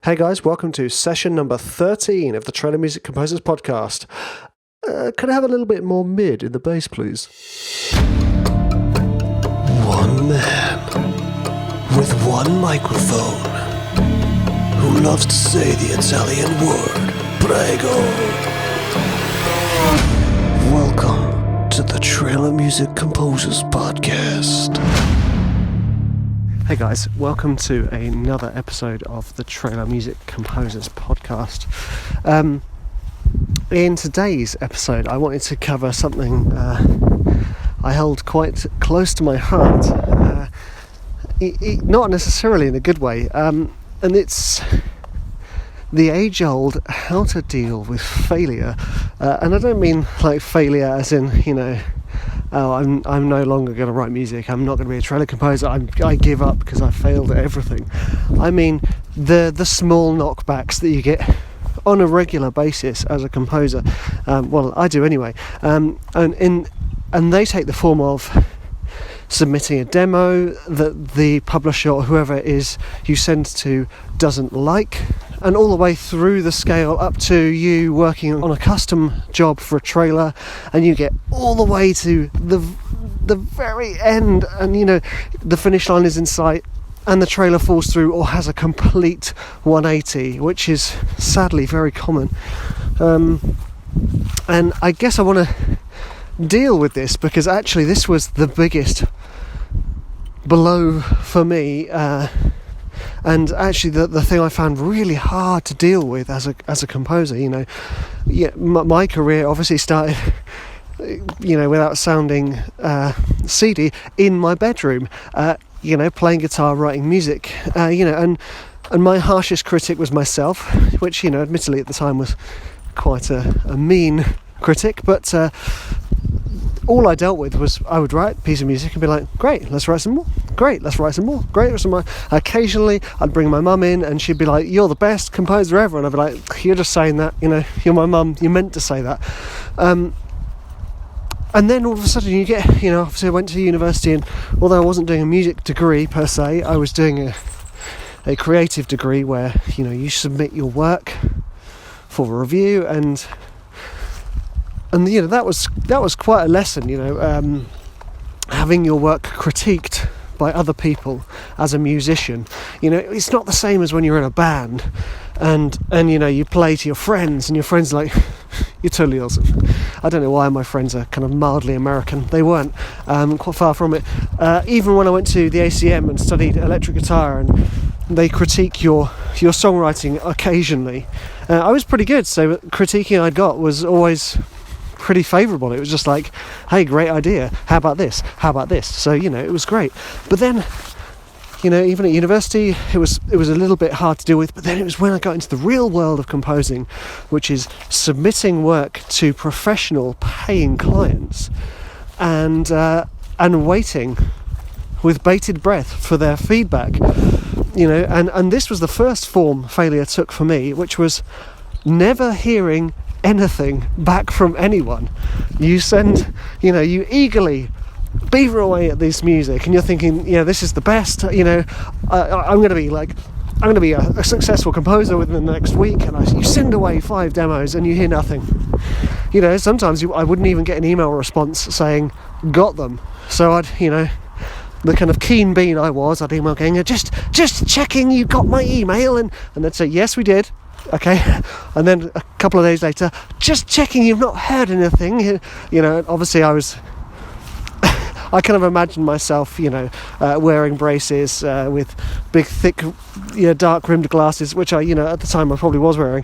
Hey guys, welcome to session number 13 of the Trailer Music Composers Podcast. Could I have a little bit more mid in the bass, please? One man with one microphone who loves to say the Italian word, prego. Welcome to the Trailer Music Composers Podcast. Hey guys, welcome to another episode of the Trailer Music Composers Podcast. In today's episode, I wanted to cover something I hold quite close to my heart, not necessarily in a good way, and it's the age-old how to deal with failure. And I don't mean like failure as in, oh, I'm no longer going to write music, I'm not going to be a trailer composer, I give up because I failed at everything. I mean the small knockbacks that you get on a regular basis as a composer. Well, I do anyway. And they take the form of submitting a demo that the publisher or whoever it is you send to doesn't like, and all the way through the scale up to you working on a custom job for a trailer, and you get all the way to the very end, and the finish line is in sight and the trailer falls through or has a complete 180, which is sadly very common. And I guess I want to deal with this because actually this was the biggest blow for me, and actually the thing I found really hard to deal with as a composer. My career obviously started without sounding seedy, in my bedroom, playing guitar, writing music, and my harshest critic was myself, which admittedly at the time was quite a mean critic, but all I dealt with was I would write a piece of music and be like, great, let's write some more. Great, let's write some more. Great, let's write some more. Occasionally, I'd bring my mum in and she'd be like, you're the best composer ever. And I'd be like, you're just saying that, you're my mum, you meant to say that. And then all of a sudden you get, obviously I went to university, and although I wasn't doing a music degree per se, I was doing a creative degree where, you submit your work for review, and that was quite a lesson, having your work critiqued by other people as a musician. It's not the same as when you're in a band and you play to your friends and your friends are like, you're totally awesome. I don't know why my friends are kind of mildly American. They weren't, quite far from it. Even when I went to the ACM and studied electric guitar, and they critique your songwriting occasionally, I was pretty good, so critiquing I got was always pretty favourable. It was just like, hey, great idea, how about this, so it was great. But then even at university it was a little bit hard to deal with. But then it was when I got into the real world of composing, which is submitting work to professional paying clients and waiting with bated breath for their feedback, and this was the first form failure took for me, which was never hearing anything back from anyone. You send, you eagerly beaver away at this music, and you're thinking, this is the best. I'm going to be a successful composer within the next week, and you send away 5 demos and you hear nothing. Sometimes I wouldn't even get an email response saying got them. So I'd, the kind of keen bean I was, I'd email going, just checking you got my email, and they'd say yes, we did. Okay, and then a couple of days later, just checking you've not heard anything. Obviously I kind of imagined myself, wearing braces with big, thick, dark rimmed glasses, which I, at the time I probably was wearing.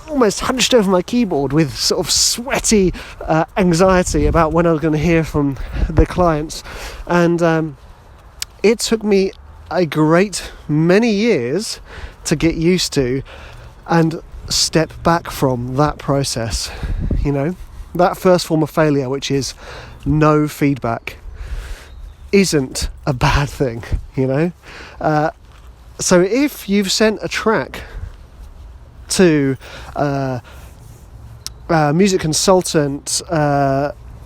Almost hunched over my keyboard with sort of sweaty anxiety about when I was going to hear from the clients, and it took me a great many years to get used to and step back from that process. That first form of failure, which is no feedback, isn't a bad thing. So if you've sent a track to a music consultant,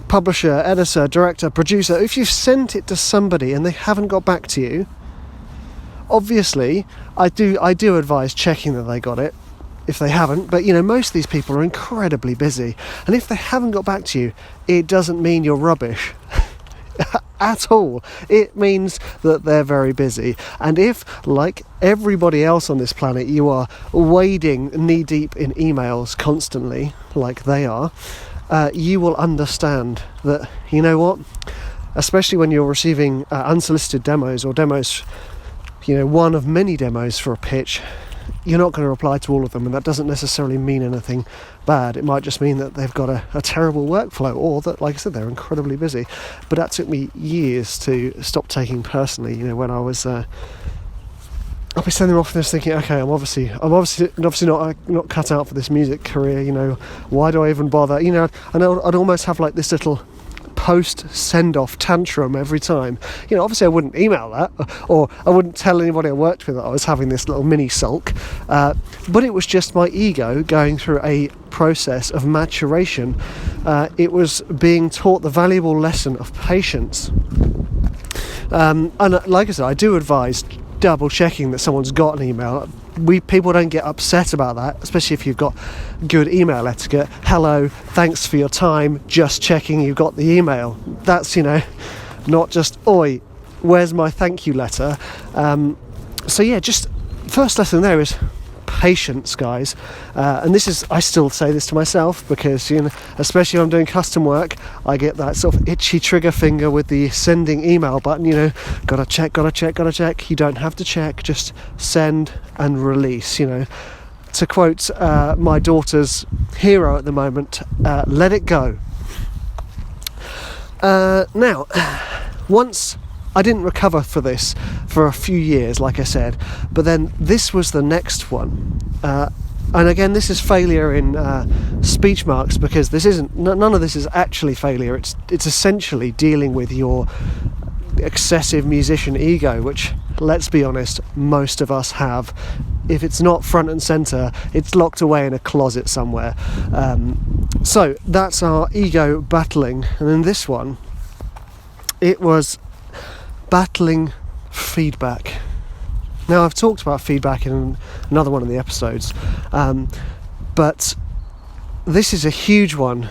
publisher, editor, director, producer, if you've sent it to somebody and they haven't got back to you, obviously, I do advise checking that they got it if they haven't, but most of these people are incredibly busy, and if they haven't got back to you, it doesn't mean you're rubbish at all. It means that they're very busy, and if, like everybody else on this planet, you are wading knee deep in emails constantly like they are, you will understand that, what, especially when you're receiving unsolicited demos or demos, one of many demos for a pitch, you're not going to reply to all of them, and that doesn't necessarily mean anything bad. It might just mean that they've got a terrible workflow, or that, like I said, they're incredibly busy. But that took me years to stop taking personally. When I was, I'll be sending them off this thinking, okay, I'm obviously not cut out for this music career. Why do I even bother? And I'd almost have like this little post send-off tantrum every time. Obviously I wouldn't email that, or I wouldn't tell anybody I worked with that I was having this little mini sulk, but it was just my ego going through a process of maturation. It was being taught the valuable lesson of patience, and like I said, I do advise double checking that someone's got an email. People don't get upset about that, especially if you've got good email etiquette. Hello, thanks for your time, just checking you got the email. That's, not just, oi, where's my thank you letter? So yeah, just first lesson there is patience, guys. And I still say this to myself, because especially when I'm doing custom work, I get that sort of itchy trigger finger with the sending email button. Gotta check. You don't have to check, just send and release. To quote my daughter's hero at the moment, let it go. Now, once I didn't recover for this for a few years, like I said, but then this was the next one. And again, this is failure in speech marks, because none of this is actually failure. It's essentially dealing with your excessive musician ego, which, let's be honest, most of us have. If it's not front and centre, it's locked away in a closet somewhere. So that's our ego battling. And in this one, it was battling feedback. Now, I've talked about feedback in another one of the episodes, but this is a huge one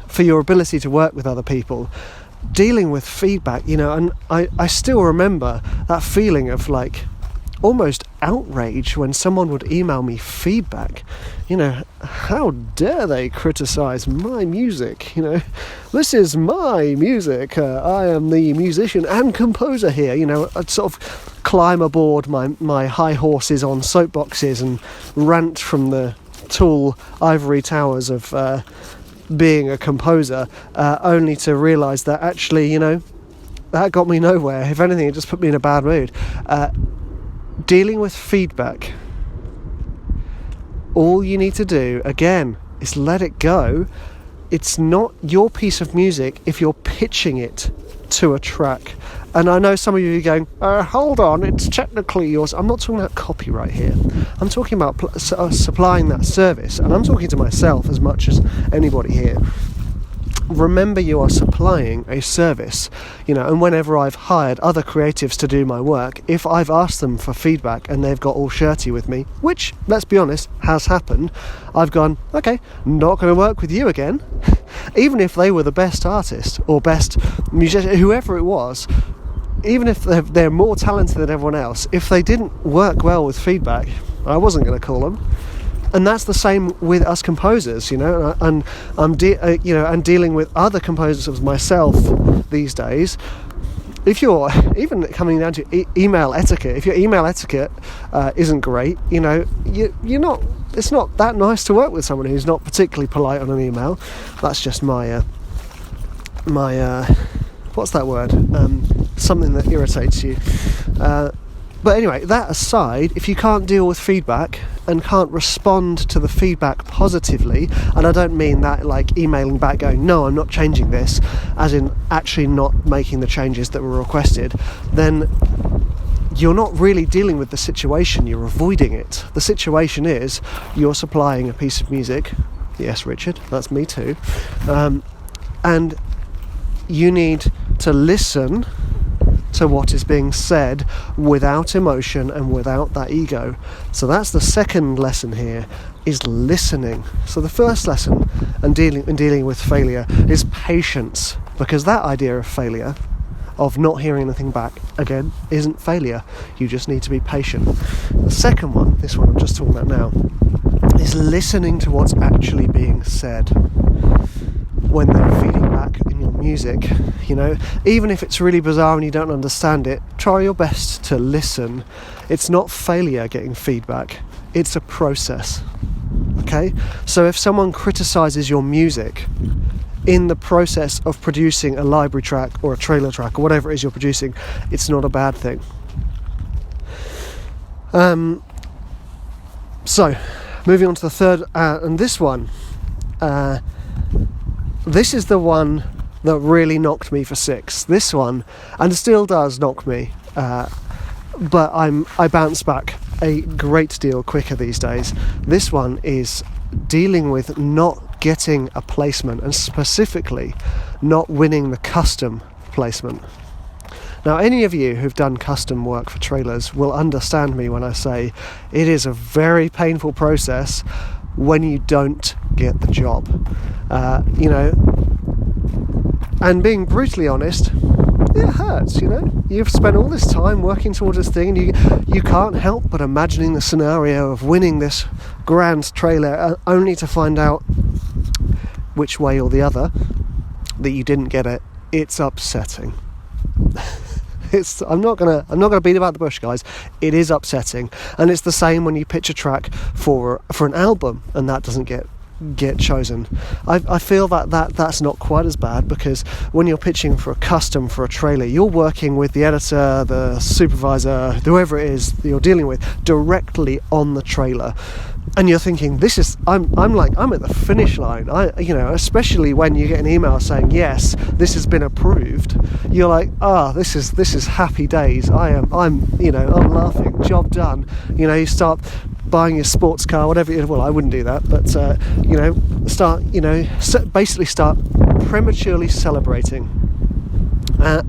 for your ability to work with other people. Dealing with feedback, and I still remember that feeling of like almost outrage when someone would email me feedback. How dare they criticize my music? This is my music. I am the musician and composer here. I'd sort of climb aboard my high horses on soapboxes and rant from the tall ivory towers of being a composer, only to realise that actually, that got me nowhere. If anything, it just put me in a bad mood. Dealing with feedback, all you need to do, again, is let it go. It's not your piece of music if you're pitching it to a track. And I know some of you are going, hold on, it's technically yours. I'm not talking about copyright here. I'm talking about supplying that service. And I'm talking to myself as much as anybody here. Remember, you are supplying a service, and whenever I've hired other creatives to do my work, if I've asked them for feedback and they've got all shirty with me, which, let's be honest, has happened, I've gone, okay, not going to work with you again. Even if they were the best artist or best musician, whoever it was, even if they're more talented than everyone else, if they didn't work well with feedback, I wasn't going to call them. And that's the same with us composers, and I'm dealing with other composers myself these days. If you're even coming down to email etiquette, if your email etiquette isn't great, you're not. It's not that nice to work with someone who's not particularly polite on an email. That's just my what's that word? Something that irritates you. But anyway, that aside, if you can't deal with feedback and can't respond to the feedback positively, and I don't mean that like emailing back going, no, I'm not changing this, as in actually not making the changes that were requested, then you're not really dealing with the situation, you're avoiding it. The situation is you're supplying a piece of music. Yes, Richard, that's me too. And you need to listen to what is being said without emotion and without that ego. So that's the second lesson here, is listening. So the first lesson in dealing with failure is patience, because that idea of failure, of not hearing anything back, again, isn't failure. You just need to be patient. The second one, this one I'm just talking about now, is listening to what's actually being said when they're feeding back in your music. Even if it's really bizarre and you don't understand it, try your best to listen. It's not failure getting feedback, it's a process. Okay? So if someone criticizes your music in the process of producing a library track or a trailer track or whatever it is you're producing, it's not a bad thing. So moving on to the third, and this one, this is the one that really knocked me for 6. This one, and it still does knock me, but I bounce back a great deal quicker these days. This one is dealing with not getting a placement, and specifically not winning the custom placement. Now, any of you who've done custom work for trailers will understand me when I say it is a very painful process when you don't get the job. And being brutally honest, it hurts, You've spent all this time working towards this thing, and you can't help but imagining the scenario of winning this grand trailer only to find out, which way or the other, that you didn't get it. It's upsetting. I'm not gonna beat about the bush, guys. It is upsetting, and it's the same when you pitch a track for an album and that doesn't get chosen. I feel that's not quite as bad, because when you're pitching for a custom for a trailer, you're working with the editor, the supervisor, whoever it is that you're dealing with, directly on the trailer. And you're thinking, I'm at the finish line. Especially when you get an email saying, yes, this has been approved. You're like, this is happy days. I'm laughing. Job done. You start buying your sports car, whatever. Well, I wouldn't do that, but start prematurely celebrating,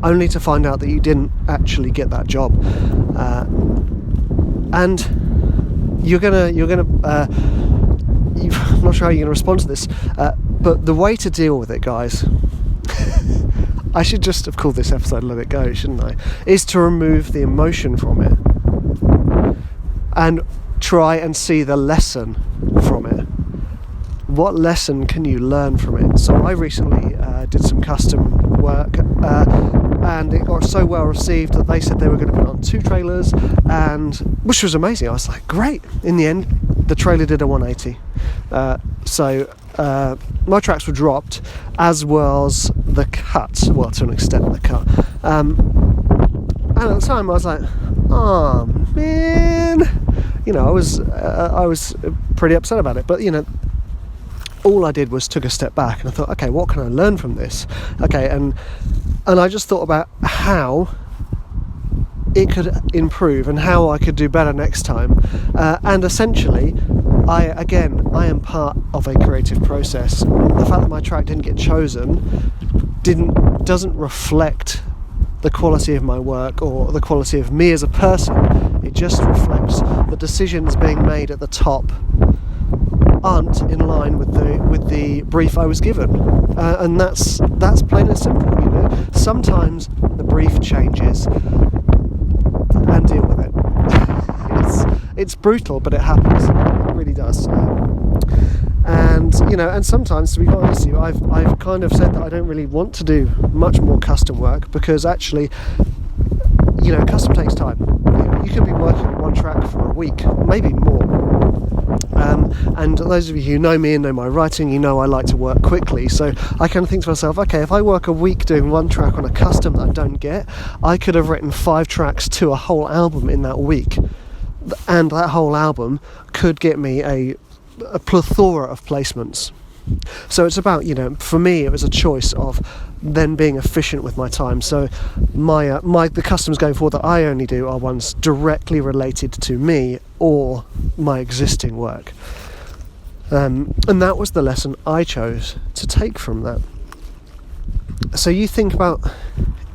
only to find out that you didn't actually get that job, and. I'm not sure how you're gonna respond to this, but the way to deal with it, guys, I should just have called this episode "Let It Go," shouldn't I? Is to remove the emotion from it and try and see the lesson from it. What lesson can you learn from it? So I recently did some custom work, and it got so well received that they said they were going to put it on 2 trailers, and which was amazing. I was like, great. In the end, the trailer did a 180. So my tracks were dropped, as was the cut. Well, to an extent, the cut. And at the time, I was like, oh man, I was pretty upset about it. But all I did was took a step back and I thought, okay, what can I learn from this? Okay, and I just thought about how it could improve and how I could do better next time. And essentially, I am part of a creative process. The fact that my track didn't get chosen doesn't reflect the quality of my work or the quality of me as a person. It just reflects the decisions being made at the top aren't in line with the brief I was given, and that's plain and simple. Sometimes the brief changes, and deal with it. It's brutal, but it happens. It really does. And sometimes, to be honest with you, I've kind of said that I don't really want to do much more custom work, because actually, custom takes time. You can be working on one track for a week, maybe more. And those of you who know me and know my writing, I like to work quickly. So I kind of think to myself, okay, if I work a week doing one track on a custom that I don't get, I could have written 5 tracks to a whole album in that week. And that whole album could get me a plethora of placements. So it's about, for me, it was a choice of then being efficient with my time. So the customs going forward that I only do are ones directly related to me or my existing work. And that was the lesson I chose to take from that. So you think about,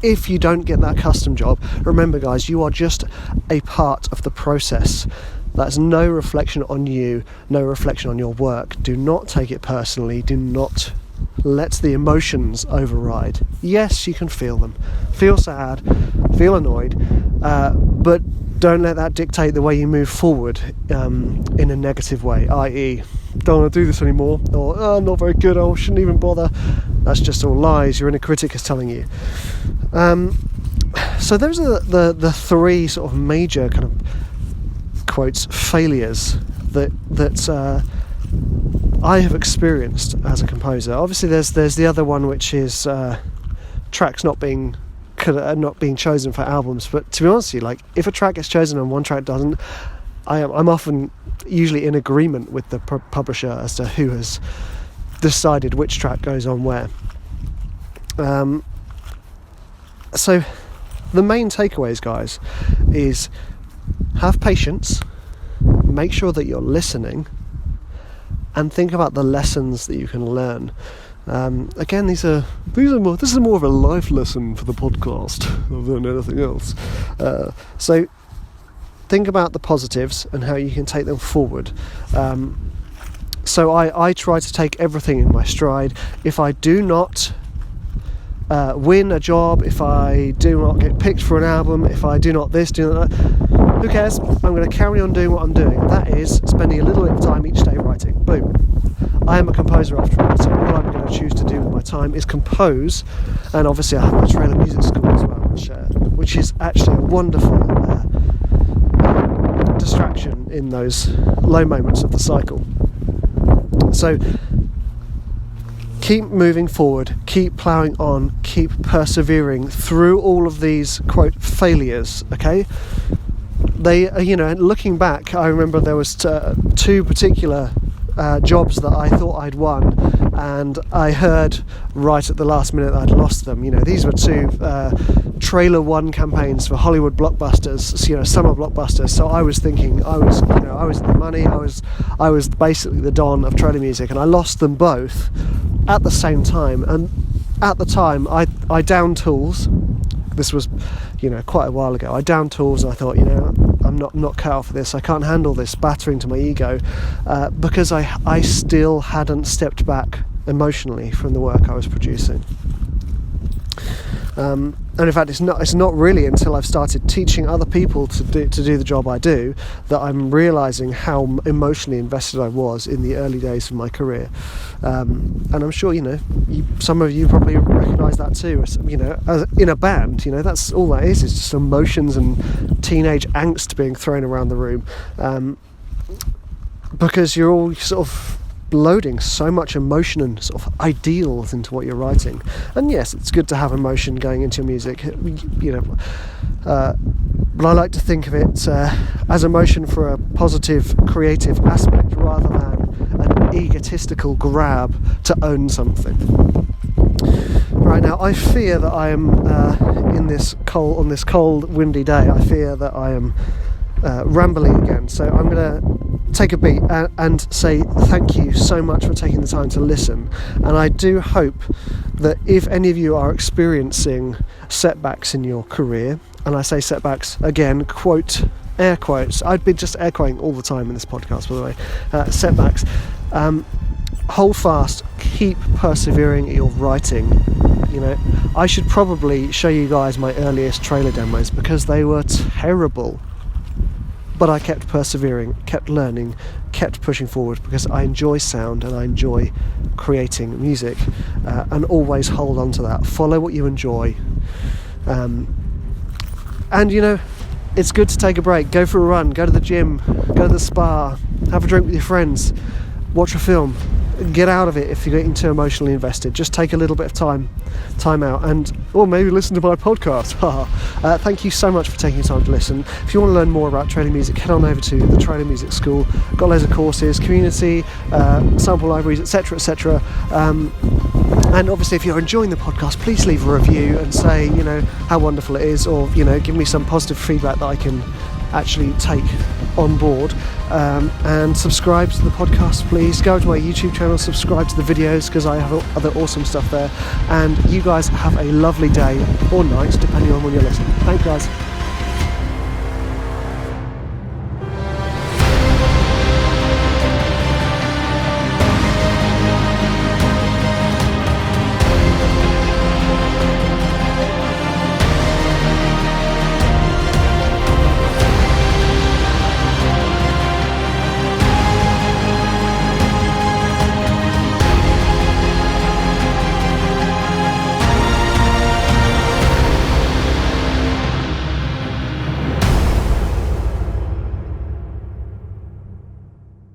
if you don't get that custom job, remember guys, you are just a part of the process. That's no reflection on you, no reflection on your work. Do not take it personally. Do not let the emotions override. Yes, you can feel them. Feel sad, feel annoyed, but don't let that dictate the way you move forward in a negative way, i.e. don't want to do this anymore, or oh, I'm not very good, I shouldn't even bother. That's just all lies your inner critic is telling you. So those are the three sort of major kind of quotes failures that I have experienced as a composer. Obviously there's the other one, which is tracks not being chosen for albums. But to be honest with you, like, if a track gets chosen and one track doesn't, I'm often usually in agreement with the publisher as to who has decided which track goes on where. So the main takeaways, guys, is have patience, make sure that you're listening, and think about the lessons that you can learn. Again, this is more of a life lesson for the podcast than anything else. So think about the positives and how you can take them forward. So I try to take everything in my stride. If I do not win a job, if I do not get picked for an album, if I do not this, do not that, who cares? I'm going to carry on doing what I'm doing. That is spending a little bit of time each day writing. Boom. I am a composer after all, so all I'm going to choose to do with my time is compose. And obviously I have my trailer music school as well, which is actually a wonderful distraction in those low moments of the cycle. So keep moving forward, keep ploughing on, keep persevering through all of these, quote, failures, okay? They, looking back, I remember there was two particular jobs that I thought I'd won, and I heard right at the last minute that I'd lost them. These were two trailer one campaigns for Hollywood blockbusters, summer blockbusters. So I was thinking I was in the money. I was basically the Don of trailer music, and I lost them both at the same time. And at the time, I downed tools. This was, quite a while ago. I downed tools, and I thought, I'm not cut out for this. I can't handle this battering to my ego, because I still hadn't stepped back emotionally from the work I was producing. And in fact, it's not really until I've started teaching other people to do the job I do that I'm realising how emotionally invested I was in the early days of my career. And I'm sure some of you probably recognise that too. As in a band, that's all that is just emotions and teenage angst being thrown around the room, because you're all sort of loading so much emotion and sort of ideals into what you're writing. And yes, it's good to have emotion going into your music, but I like to think of it as emotion for a positive creative aspect rather than an egotistical grab to own something. Right now, I fear that I am on this cold, windy day. I fear that I am rambling again. So I'm going to take a beat and say thank you so much for taking the time to listen. And I do hope that if any of you are experiencing setbacks in your career, and I say setbacks again, quote, air quotes, I'd be just air quoting all the time in this podcast, by the way, setbacks, hold fast, keep persevering at your writing. I should probably show you guys my earliest trailer demos because they were terrible. But I kept persevering, kept learning, kept pushing forward because I enjoy sound and I enjoy creating music, and always hold on to that. Follow what you enjoy. And it's good to take a break, go for a run, go to the gym, go to the spa, have a drink with your friends, watch a film. Get out of it if you're getting too emotionally invested. Just take a little bit of time out, or maybe listen to my podcast. Thank you so much for taking the time to listen. If you want to learn more about trailer music, head on over to the Trailer Music School. Got loads of courses, community, sample libraries, etc. And obviously, if you're enjoying the podcast, please leave a review and say how wonderful it is, or give me some positive feedback that I can actually take on board. And subscribe to the podcast, please. Go to my YouTube channel, subscribe to the videos, because I have other awesome stuff there. And you guys have a lovely day or night, depending on when you're listening. Thanks, guys.